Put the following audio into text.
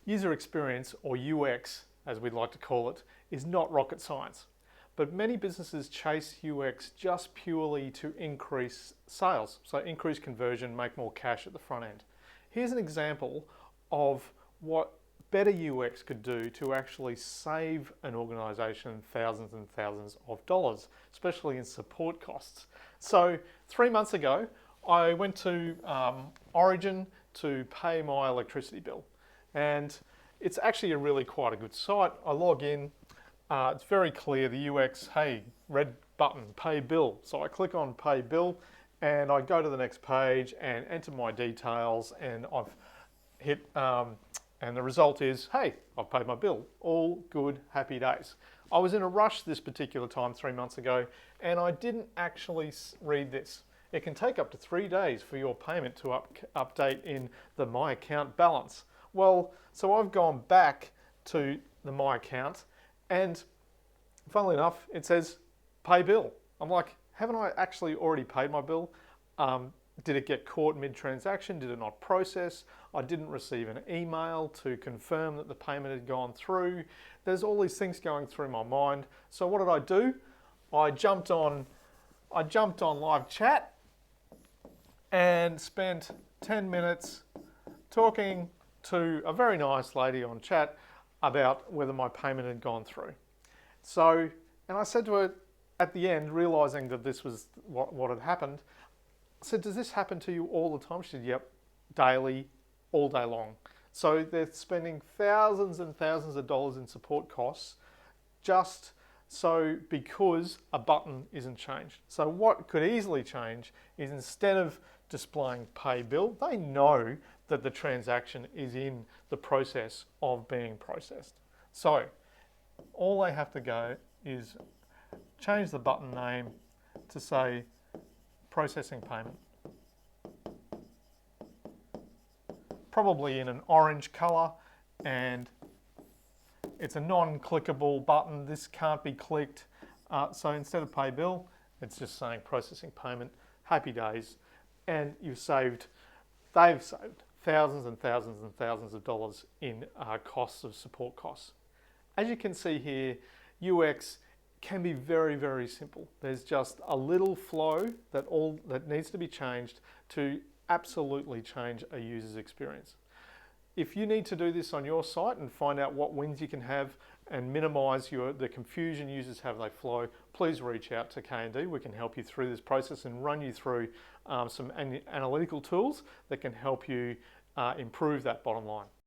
User experience, or UX as we'd like to call it, is not rocket science. But many businesses chase UX just purely to increase sales, so increase conversion, make more cash at the front end. Here's an example of what better UX could do to actually save an organization thousands and thousands of dollars, especially in support costs. So 3 months ago, I went to Origin to pay my electricity bill. And it's actually a really quite a good site. I log in, it's very clear, the UX, hey, red button, pay bill. So I click on pay bill and I go to the next page and enter my details, and I've hit, and the result is, hey, I've paid my bill. All good, happy days. I was in a rush this particular time 3 months ago, and I didn't actually read this. It can take up to 3 days for your payment to update in the My Account balance. Well, so I've gone back to the My Account, and funnily enough, it says pay bill. I'm like, haven't I actually already paid my bill? Did it get caught mid-transaction? Did it not process? I didn't receive an email to confirm that the payment had gone through. There's all these things going through my mind. So what did I do? I jumped on live chat and spent 10 minutes talking to a very nice lady on chat about whether my payment had gone through. So, and I said to her at the end, realizing that this was what had happened, I said, does this happen to you all the time? She said, yep, daily, all day long. So they're spending thousands and thousands of dollars in support costs just so because a button isn't changed. So what could easily change is, instead of displaying pay bill, they know that the transaction is in the process of being processed. So all they have to go is change the button name to say processing payment. Probably in an orange color, and it's a non-clickable button. This can't be clicked. So instead of pay bill, it's just saying processing payment, happy days, and they've saved thousands and thousands and thousands of dollars in costs of support costs. As you can see here, UX can be very, very simple. There's just a little flow that needs to be changed to absolutely change a user's experience. If you need to do this on your site and find out what wins you can have and minimize the confusion users have they flow, please reach out to K&D. We can help you through this process and run you through some analytical tools that can help you improve that bottom line.